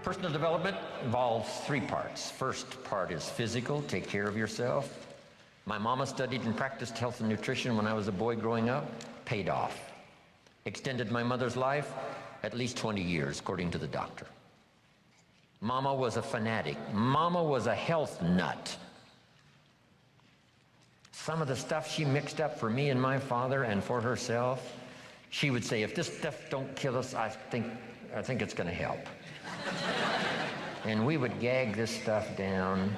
Personal development involves three parts. First part is physical, take care of yourself. My mama studied and practiced health and nutrition when I was a boy growing up, paid off. Extended my mother's life at least 20 years, according to the doctor. Mama was a fanatic. Mama was a health nut. Some of the stuff she mixed up for me and my father and for herself, she would say, if this stuff don't kill us, I think it's going to help. And we would gag this stuff down.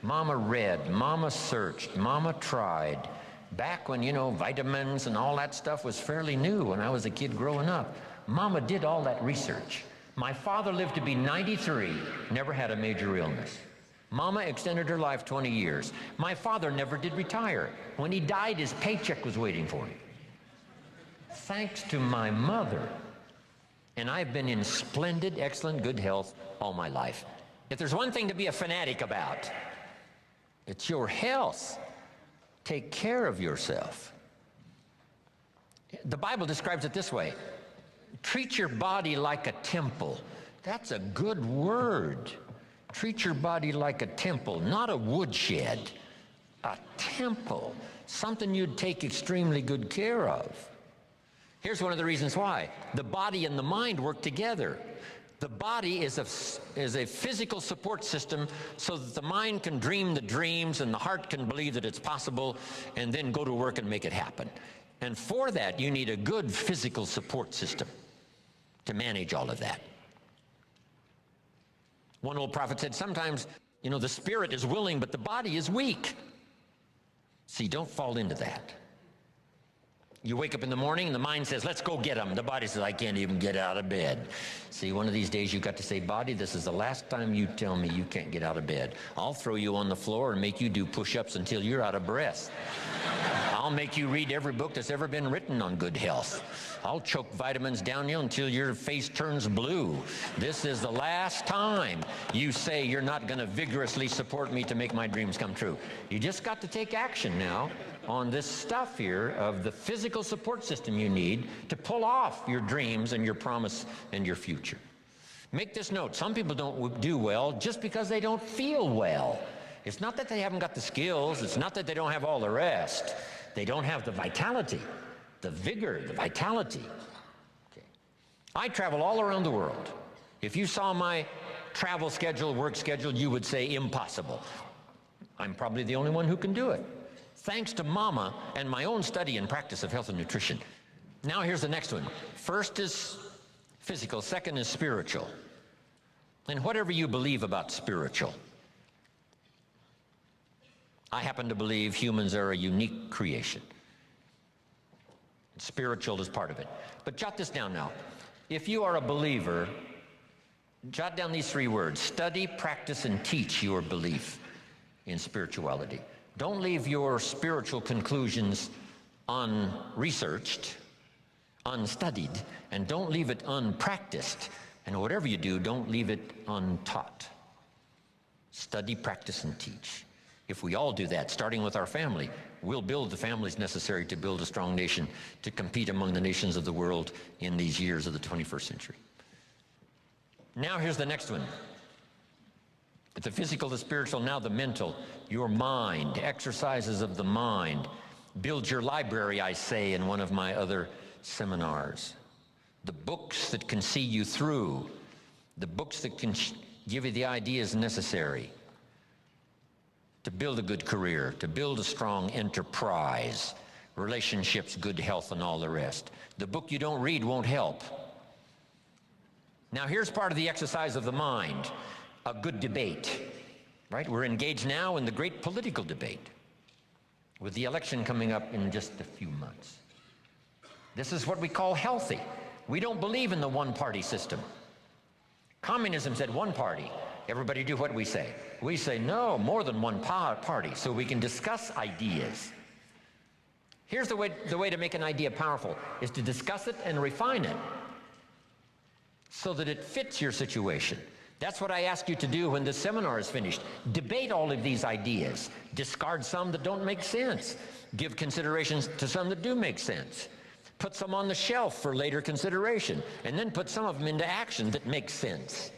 Mama read, Mama searched, Mama tried. Back when, vitamins and all that stuff was fairly new when I was a kid growing up, Mama did all that research. My father lived to be 93, never had a major illness. Mama extended her life 20 years. My father never did retire. When he died, his paycheck was waiting for him. Thanks to my mother. And I've been in splendid, excellent, good health all my life. If there's one thing to be a fanatic about, it's your health. Take care of yourself. The Bible describes it this way. Treat your body like a temple. That's a good word. Treat your body like a temple, not a woodshed. A temple, something you'd take extremely good care of. Here's one of the reasons why. The body and the mind work together. The body is a physical support system so that the mind can dream the dreams and the heart can believe that it's possible and then go to work and make it happen. And for that, you need a good physical support system to manage all of that. One old prophet said, sometimes, the spirit is willing, but the body is weak. See, don't fall into that. You wake up in the morning and the mind says, let's go get them. The body says, I can't even get out of bed. See, one of these days you've got to say, body, this is the last time you tell me you can't get out of bed. I'll throw you on the floor and make you do push-ups until you're out of breath. I'll make you read every book that's ever been written on good health. I'll choke vitamins down you until your face turns blue. This is the last time you say you're not going to vigorously support me to make my dreams come true. You just got to take action now on this stuff here of the physical support system you need to pull off your dreams and your promise and your future. Make this note. Some people don't do well just because they don't feel well. It's not that they haven't got the skills. It's not that they don't have all the rest. They don't have the vitality, the vigor, the vitality. Okay. I travel all around the world. If you saw my travel schedule, work schedule, you would say impossible. I'm probably the only one who can do it. Thanks to Mama and my own study and practice of health and nutrition. Now here's the next one. First is physical, second is spiritual. And whatever you believe about spiritual, I happen to believe humans are a unique creation. Spiritual is part of it. But jot this down now. If you are a believer, jot down these three words: study, practice, and teach your belief in spirituality. Don't leave your spiritual conclusions unresearched, unstudied, and don't leave it unpracticed. And whatever you do, don't leave it untaught. Study, practice, and teach. If we all do that, starting with our family, we'll build the families necessary to build a strong nation to compete among the nations of the world in these years of the 21st century. Now here's the next one. The physical, the spiritual, now the mental. Your mind, exercises of the mind. Build your library, I say in one of my other seminars. The books that can see you through. The books that can give you the ideas necessary to build a good career, to build a strong enterprise, relationships, good health, and all the rest. The book you don't read won't help. Now here's part of the exercise of the mind. A good debate, right? We're engaged now in the great political debate with the election coming up in just a few months. This is what we call healthy. We don't believe in the one-party system. Communism said one party. Everybody do what we say. We say no, more than one party, so we can discuss ideas. Here's the way to make an idea powerful, is to discuss it and refine it so that it fits your situation. That's what I ask you to do when this seminar is finished. Debate all of these ideas. Discard some that don't make sense. Give considerations to some that do make sense. Put some on the shelf for later consideration, and then put some of them into action that makes sense.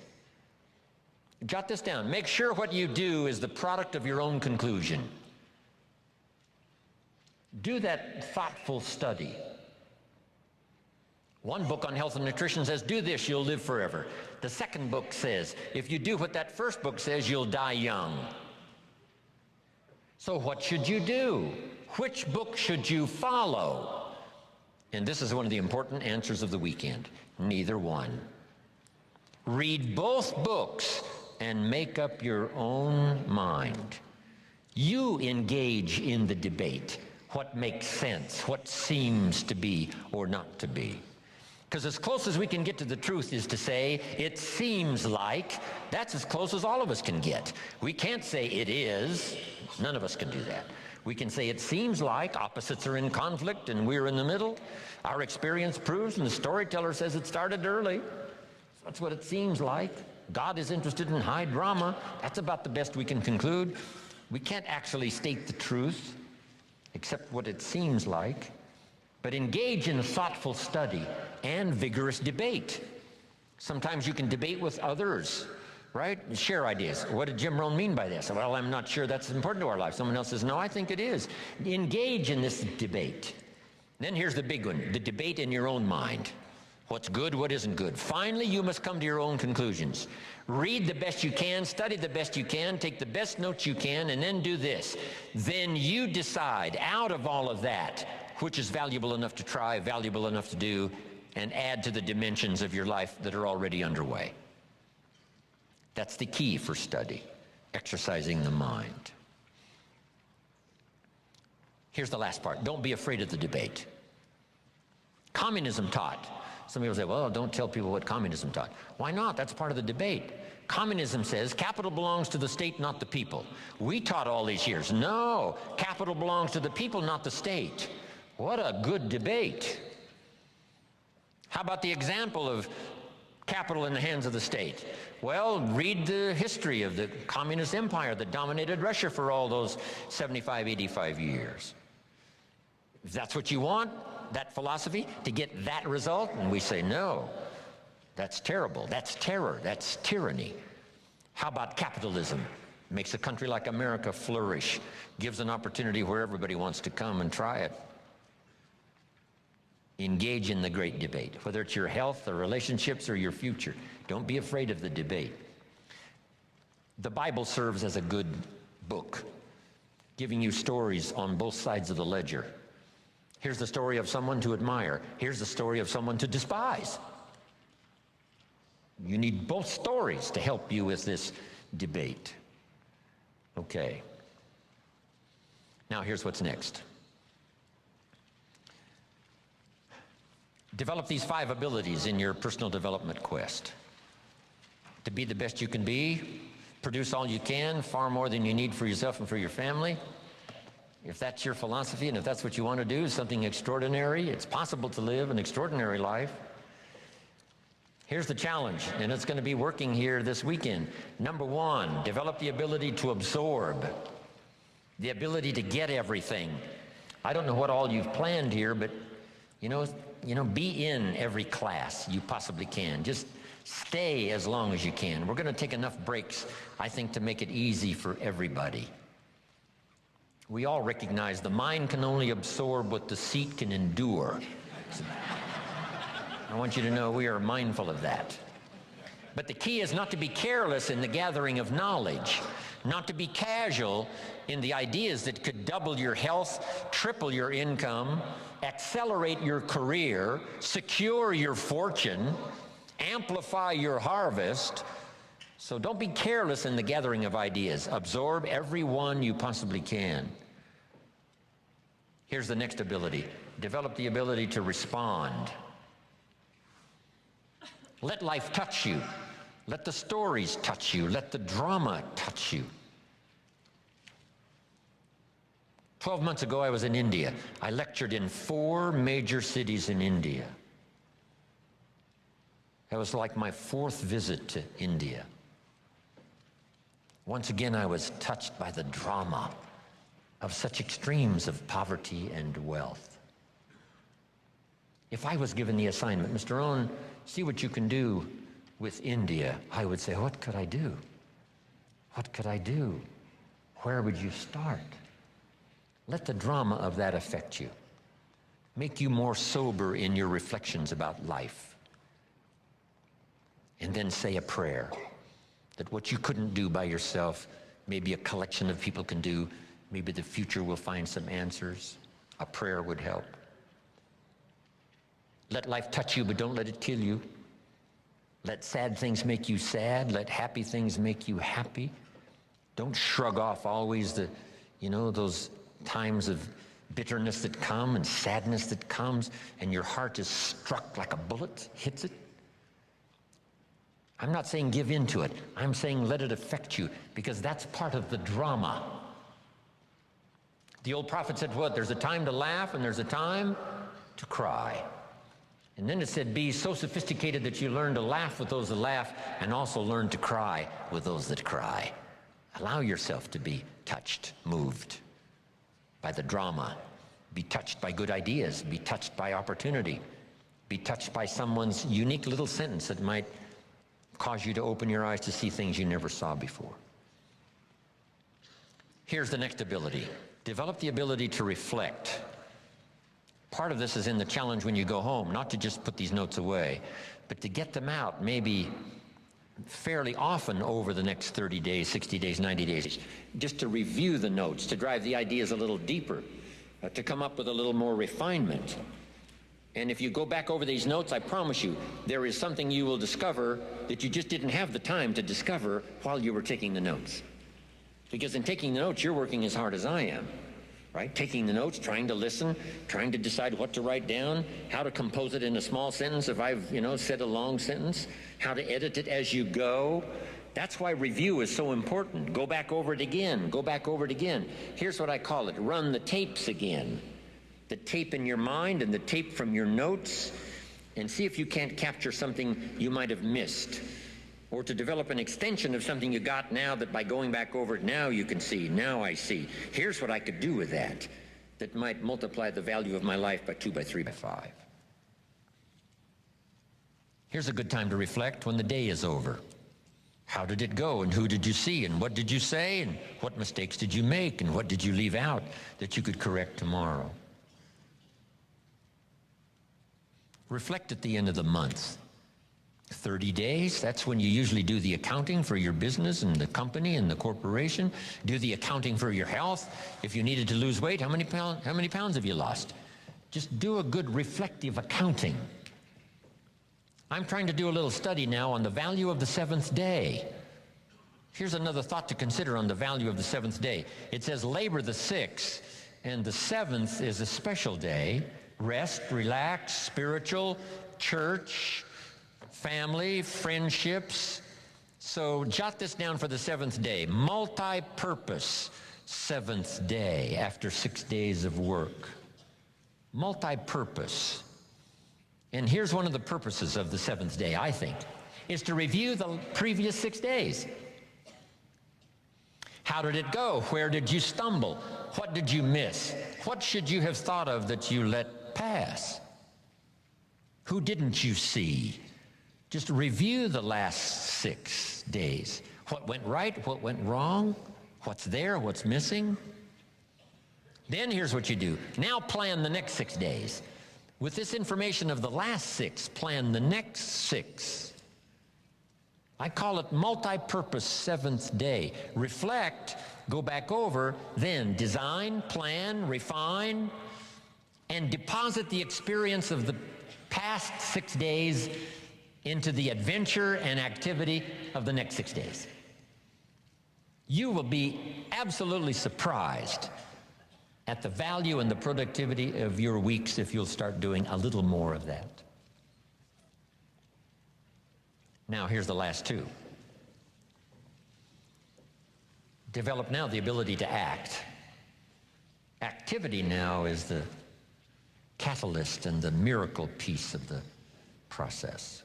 Jot this down. Make sure what you do is the product of your own conclusion. Do that thoughtful study. One book on health and nutrition says, do this, you'll live forever. The second book says, if you do what that first book says, you'll die young. So what should you do? Which book should you follow? And this is one of the important answers of the weekend. Neither one. Read both books and make up your own mind. You engage in the debate. What makes sense? What seems to be or not to be? Because as close as we can get to the truth is to say, it seems like. That's as close as all of us can get. We can't say it is. None of us can do that. We can say it seems like. Opposites are in conflict and we're in the middle. Our experience proves, and the storyteller says it started early. That's what it seems like. God is interested in high drama. That's about the best we can conclude. We can't actually state the truth, except what it seems like. But engage in a thoughtful study and vigorous debate. Sometimes you can debate with others, right? Share ideas. What did Jim Rohn mean by this? Well, I'm not sure that's important to our life. Someone else says, no, I think it is. Engage in this debate. Then here's the big one, the debate in your own mind. What's good, what isn't good. Finally, you must come to your own conclusions. Read the best you can, study the best you can, take the best notes you can, and then do this. Then you decide, out of all of that, which is valuable enough to try, valuable enough to do, and add to the dimensions of your life that are already underway. That's the key for study, exercising the mind. Here's the last part. Don't be afraid of the debate. Communism taught. Some people say, well, don't tell people what communism taught. Why not? That's part of the debate. Communism says capital belongs to the state, not the people. We taught all these years, no, capital belongs to the people, not the state. What a good debate. How about the example of capital in the hands of the state? Well, read the history of the communist empire that dominated Russia for all those 75, 85 years. If that's what you want, that philosophy, to get that result, and we say, no, that's terrible, that's terror, that's tyranny. How about capitalism? Makes a country like America flourish, gives an opportunity where everybody wants to come and try it. Engage in the great debate, whether it's your health or relationships or your future. Don't be afraid of the debate. The Bible serves as a good book, giving you stories on both sides of the ledger. Here's the story of someone to admire. Here's the story of someone to despise. You need both stories to help you with this debate. Okay. Now here's what's next. Develop these 5 abilities in your personal development quest. To be the best you can be, produce all you can, far more than you need for yourself and for your family. If that's your philosophy and if that's what you want to do, something extraordinary, it's possible to live an extraordinary life. Here's the challenge, and it's going to be working here this weekend. Number 1, develop the ability to absorb, the ability to get everything. I don't know what all you've planned here, but you know, be in every class you possibly can. Just stay as long as you can. We're going to take enough breaks, I think, to make it easy for everybody. We all recognize the mind can only absorb what the seat can endure. I want you to know we are mindful of that. But the key is not to be careless in the gathering of knowledge, not to be casual in the ideas that could double your health, triple your income, accelerate your career, secure your fortune, amplify your harvest. So don't be careless in the gathering of ideas. Absorb every one you possibly can. Here's the next ability. Develop the ability to respond. Let life touch you. Let the stories touch you. Let the drama touch you. 12 months ago, I was in India. I lectured in 4 major cities in India. That was like my 4th visit to India. Once again, I was touched by the drama of such extremes of poverty and wealth. If I was given the assignment, Mr. Rohn, see what you can do with India, I would say, what could I do? What could I do? Where would you start? Let the drama of that affect you. Make you more sober in your reflections about life. And then say a prayer that what you couldn't do by yourself, maybe a collection of people can do. Maybe the future will find some answers. A prayer would help. Let life touch you, but don't let it kill you. Let sad things make you sad. Let happy things make you happy. Don't shrug off always the, those times of bitterness that come and sadness that comes, and your heart is struck like a bullet, hits it. I'm not saying give in to it. I'm saying let it affect you, because that's part of the drama. The old prophet said what? There's a time to laugh and there's a time to cry. And then it said, be so sophisticated that you learn to laugh with those that laugh and also learn to cry with those that cry. Allow yourself to be touched, moved by the drama. Be touched by good ideas. Be touched by opportunity. Be touched by someone's unique little sentence that might cause you to open your eyes to see things you never saw before. Here's the next ability. Develop the ability to reflect. Part of this is in the challenge when you go home, not to just put these notes away, but to get them out maybe fairly often over the next 30 days, 60 days, 90 days, just to review the notes, to drive the ideas a little deeper, to come up with a little more refinement. And if you go back over these notes, I promise you, there is something you will discover that you just didn't have the time to discover while you were taking the notes. Because in taking the notes, you're working as hard as I am. Right? Taking the notes, trying to listen, trying to decide what to write down, how to compose it in a small sentence if I've, said a long sentence, how to edit it as you go. That's why review is so important. Go back over it again. Go back over it again. Here's what I call it. Run the tapes again. The tape in your mind and the tape from your notes, and see if you can't capture something you might have missed, or to develop an extension of something you got now that by going back over it now you can see, now I see. Here's what I could do with that might multiply the value of my life by 2, by 3, by 5. Here's a good time to reflect when the day is over. How did it go, and who did you see, and what did you say, and what mistakes did you make, and what did you leave out that you could correct tomorrow? Reflect at the end of the month. 30 days, that's when you usually do the accounting for your business and the company and the corporation. Do the accounting for your health. If you needed to lose weight, how many pounds have you lost? Just do a good reflective accounting. I'm trying to do a little study now on the value of the seventh day. Here's another thought to consider on the value of the seventh day. It says labor the sixth, and the seventh is a special day. Rest, relax, spiritual, church, family, friendships. So jot this down for the seventh day. Multi-purpose seventh day after 6 days of work. Multi-purpose. And here's one of the purposes of the seventh day, I think, is to review the previous 6 days. How did it go? Where did you stumble? What did you miss? What should you have thought of that you let pass? Who didn't you see? Just review the last 6 days. What went right? What went wrong? What's there? What's missing? Then here's what you do. Now plan the next 6 days. With this information of the last 6, plan the next 6. I call it multi-purpose seventh day. Reflect, go back over, then design, plan, refine, and deposit the experience of the past 6 days into the adventure and activity of the next 6 days. You will be absolutely surprised at the value and the productivity of your weeks if you'll start doing a little more of that. Now, here's the last 2. Develop now the ability to act. Activity now is the catalyst and the miracle piece of the process.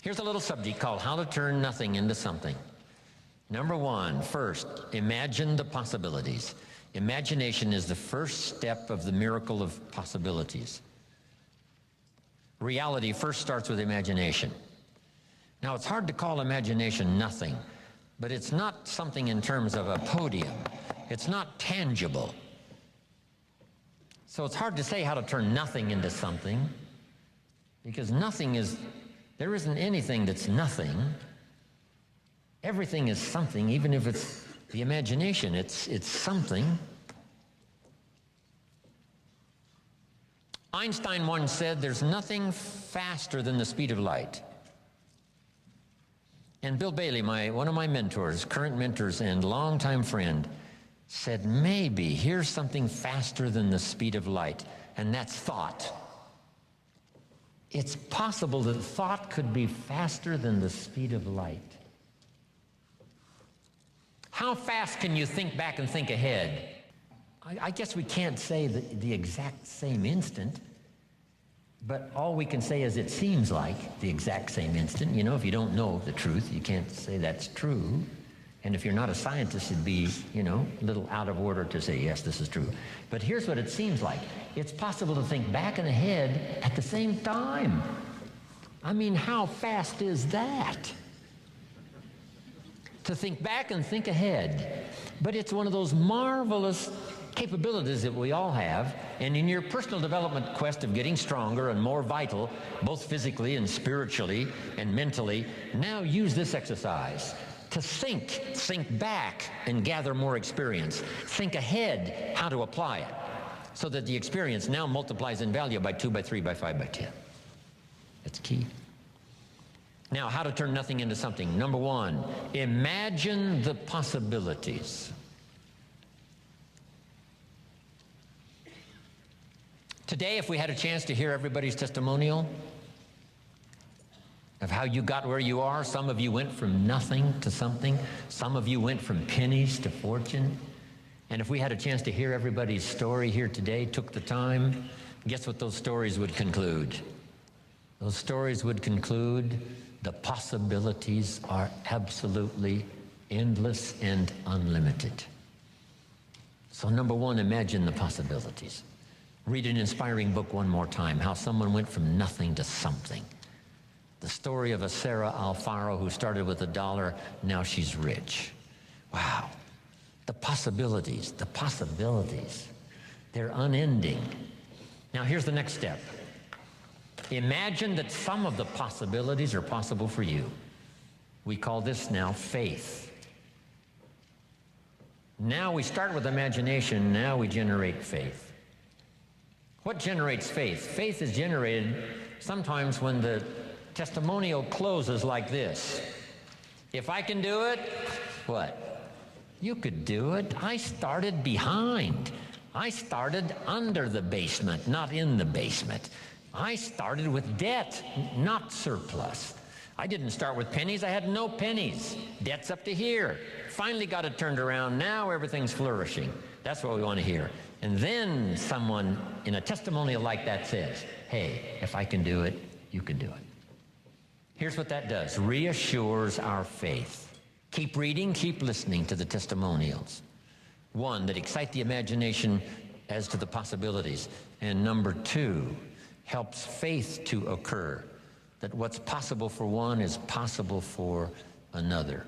Here's a little subject called How to Turn Nothing into Something. Number 1, first, imagine the possibilities. Imagination is the first step of the miracle of possibilities. Reality first starts with imagination. Now, it's hard to call imagination nothing, but it's not something in terms of a podium. It's not tangible. So it's hard to say how to turn nothing into something, because nothing is, there isn't anything that's nothing. Everything is something, even if it's the imagination, it's something. Einstein once said, there's nothing faster than the speed of light. And Bill Bailey, one of my mentors, current mentors and longtime friend, said, maybe here's something faster than the speed of light, and that's thought. It's possible that thought could be faster than the speed of light. How fast can you think back and think ahead? I guess we can't say the exact same instant, but all we can say is it seems like the exact same instant. You know, if you don't know the truth, you can't say that's true. And if you're not a scientist, it'd be, you know, a little out of order to say, yes, this is true. But here's what it seems like. It's possible to think back and ahead at the same time. I mean, how fast is that? To think back and think ahead. But it's one of those marvelous capabilities that we all have, and in your personal development quest of getting stronger and more vital, both physically and spiritually and mentally, now use this exercise to think back and gather more experience. Think ahead how to apply it, so that the experience now multiplies in value by 2, by 3, by 5, by 10. That's key. Now, how to turn nothing into something. Number one, imagine the possibilities. Today, if we had a chance to hear everybody's testimonial of how you got where you are, some of you went from nothing to something, some of you went from pennies to fortune, and if we had a chance to hear everybody's story here today, took the time, guess what those stories would conclude? Those stories would conclude the possibilities are absolutely endless and unlimited. So number one, imagine the possibilities. Read an inspiring book one more time, how someone went from nothing to something. The story of a Sarah Alfaro who started with $1, now she's rich. Wow. The possibilities, they're unending. Now here's the next step. Imagine that some of the possibilities are possible for you. We call this now faith. Now we start with imagination, now we generate faith. What generates faith? Faith is generated sometimes when the testimonial closes like this. If I can do it, what? You could do it. I started behind. I started under the basement, not in the basement. I started with debt, not surplus. I didn't start with pennies. I had no pennies. Debt's up to here. Finally got it turned around. Now everything's flourishing. That's what we want to hear. And then someone in a testimonial like that says, hey, if I can do it, you can do it. Here's what that does. Reassures our faith. Keep reading, keep listening to the testimonials. One, that excite the imagination as to the possibilities. And number two, helps faith to occur. That what's possible for one is possible for another.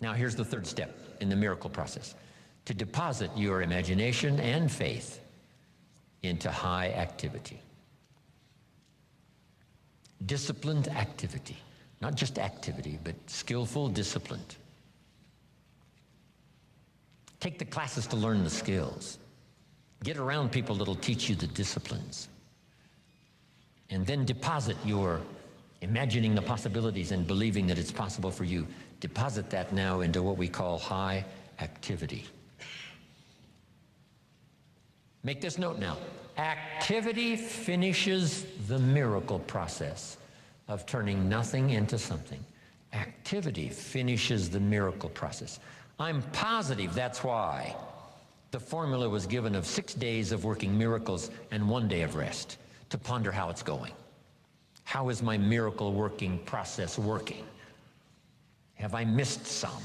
Now here's the third step in the miracle process. To deposit your imagination and faith into high activity. Disciplined activity. Not just activity, but skillful, disciplined. Take the classes to learn the skills. Get around people that'll teach you the disciplines. And then deposit your imagining the possibilities and believing that it's possible for you. Deposit that now into what we call high activity. Make this note now. Activity finishes the miracle process of turning nothing into something. Activity finishes the miracle process. I'm positive that's why the formula was given of 6 days of working miracles and 1 day of rest, to ponder how it's going. How is my miracle working process working? Have I missed some?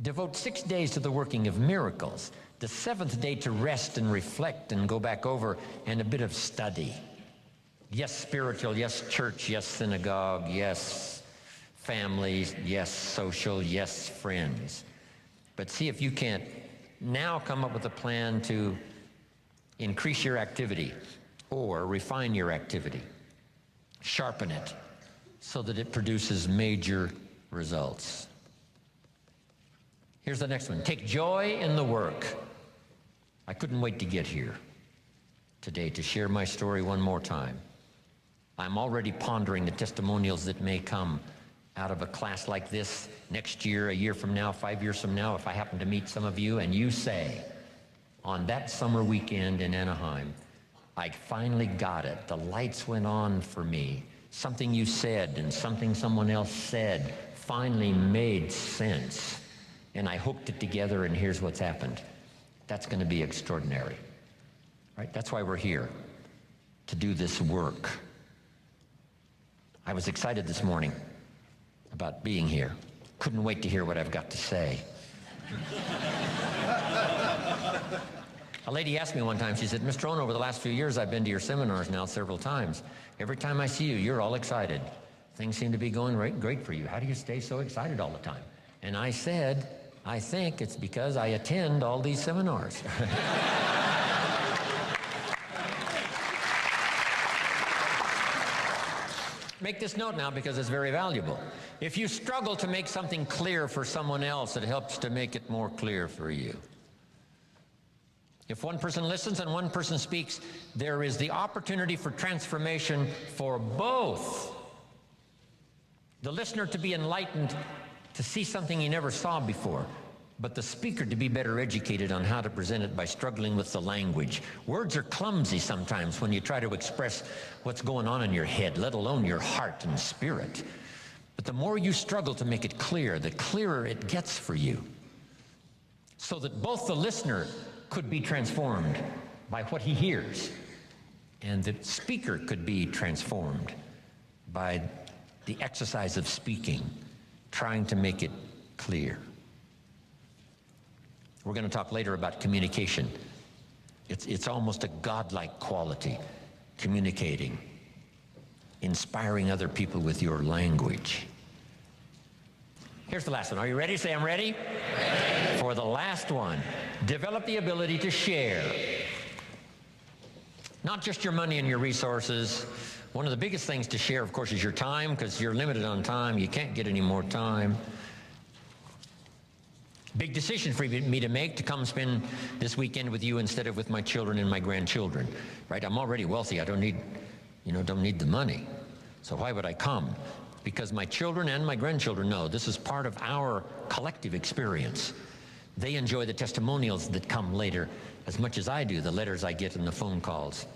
Devote 6 days to the working of miracles. The 7th day to rest and reflect and go back over, and a bit of study. Yes, spiritual. Yes, church. Yes, synagogue. Yes, family. Yes, social. Yes, friends. But see if you can't now come up with a plan to increase your activity or refine your activity, sharpen it so that it produces major results. Here's the next one. Take joy in the work. I couldn't wait to get here today to share my story one more time. I'm already pondering the testimonials that may come out of a class like this next year, a year from now, 5 years from now, if I happen to meet some of you and you say, on that summer weekend in Anaheim, I finally got it. The lights went on for me. Something you said and something someone else said finally made sense. And I hooked it together, and here's what's happened. That's going to be extraordinary. Right? That's why we're here, to do this work. I was excited this morning about being here. Couldn't wait to hear what I've got to say. A lady asked me one time, she said, Mr. Rohn, over the last few years, I've been to your seminars now several times. Every time I see you, you're all excited. Things seem to be going great for you. How do you stay so excited all the time? And I said, I think it's because I attend all these seminars. Make this note now because it's very valuable. If you struggle to make something clear for someone else, it helps to make it more clear for you. If one person listens and one person speaks, there is the opportunity for transformation for both. The listener to be enlightened, to see something he never saw before, but the speaker to be better educated on how to present it by struggling with the language. Words are clumsy sometimes when you try to express what's going on in your head, let alone your heart and spirit. But the more you struggle to make it clear, the clearer it gets for you, so that both the listener could be transformed by what he hears, and the speaker could be transformed by the exercise of speaking, trying to make it clear. We're going to talk later about communication. It's almost a godlike quality, communicating, inspiring other people with your language. Here's the last one. Are you ready? Say, I'm ready. Ready. For the last one, develop the ability to share. Not just your money and your resources. One of the biggest things to share, of course, is your time, because you're limited on time. You can't get any more time. Big decision for me to make, to come spend this weekend with you instead of with my children and my grandchildren. Right? I'm already wealthy. I don't need the money. So why would I come? Because my children and my grandchildren know this is part of our collective experience. They enjoy the testimonials that come later as much as I do, the letters I get and the phone calls,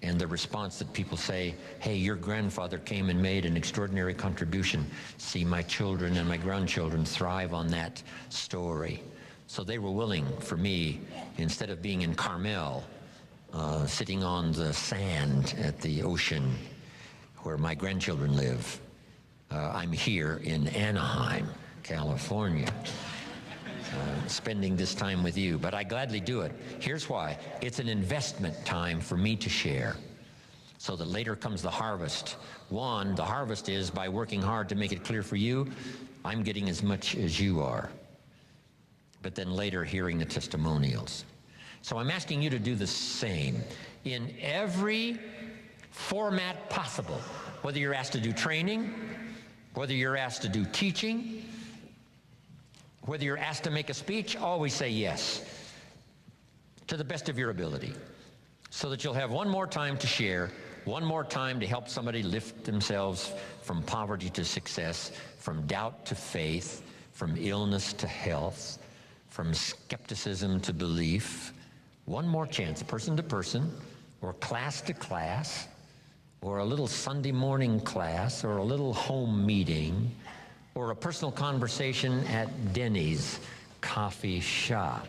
and the response that people say, hey, your grandfather came and made an extraordinary contribution. See my children and my grandchildren thrive on that story. So they were willing for me, instead of being in Carmel, sitting on the sand at the ocean where my grandchildren live, I'm here in Anaheim, California, spending this time with you. But I gladly do it. Here's why. It's an investment time for me to share, so that later comes the harvest. One, the harvest is by working hard to make it clear for you, I'm getting as much as you are. But then later, hearing the testimonials. So I'm asking you to do the same in every format possible, whether you're asked to do training, whether you're asked to do teaching, whether you're asked to make a speech, always say yes, to the best of your ability, so that you'll have one more time to share, one more time to help somebody lift themselves from poverty to success, from doubt to faith, from illness to health, from skepticism to belief. One more chance, person to person, or class to class, or a little Sunday morning class, or a little home meeting, or a personal conversation at Denny's coffee shop.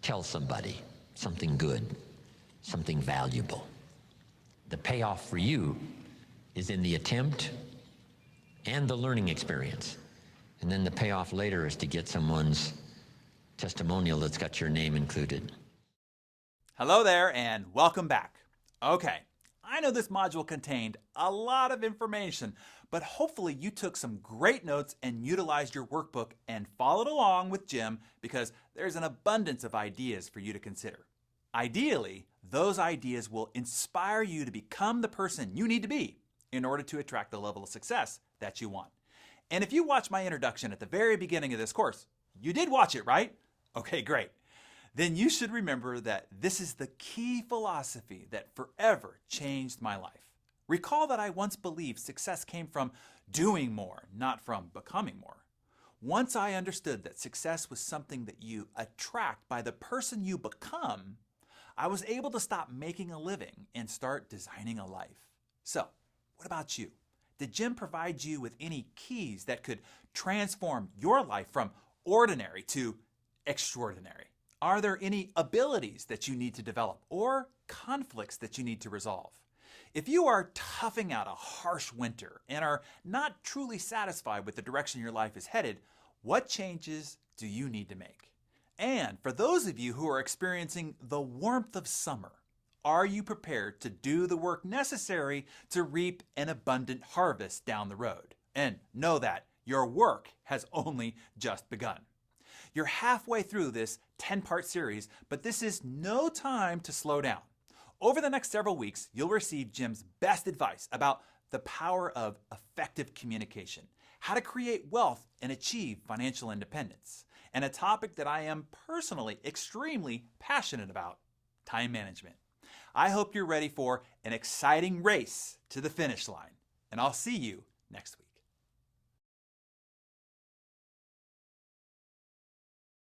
Tell somebody something good, something valuable. The payoff for you is in the attempt and the learning experience. And then the payoff later is to get someone's testimonial that's got your name included. Hello there, and welcome back. Okay, I know this module contained a lot of information, but hopefully you took some great notes and utilized your workbook and followed along with Jim, because there's an abundance of ideas for you to consider. Ideally, those ideas will inspire you to become the person you need to be in order to attract the level of success that you want. And if you watched my introduction at the very beginning of this course, you did watch it, right? Okay, great. Then you should remember that this is the key philosophy that forever changed my life. Recall that I once believed success came from doing more, not from becoming more. Once I understood that success was something that you attract by the person you become, I was able to stop making a living and start designing a life. So, what about you? Did Jim provide you with any keys that could transform your life from ordinary to extraordinary? Are there any abilities that you need to develop or conflicts that you need to resolve? If you are toughing out a harsh winter and are not truly satisfied with the direction your life is headed, what changes do you need to make? And for those of you who are experiencing the warmth of summer, are you prepared to do the work necessary to reap an abundant harvest down the road? And know that your work has only just begun. You're halfway through this 10-part series, but this is no time to slow down. Over the next several weeks, you'll receive Jim's best advice about the power of effective communication, how to create wealth and achieve financial independence, and a topic that I am personally extremely passionate about, time management. I hope you're ready for an exciting race to the finish line, and I'll see you next week.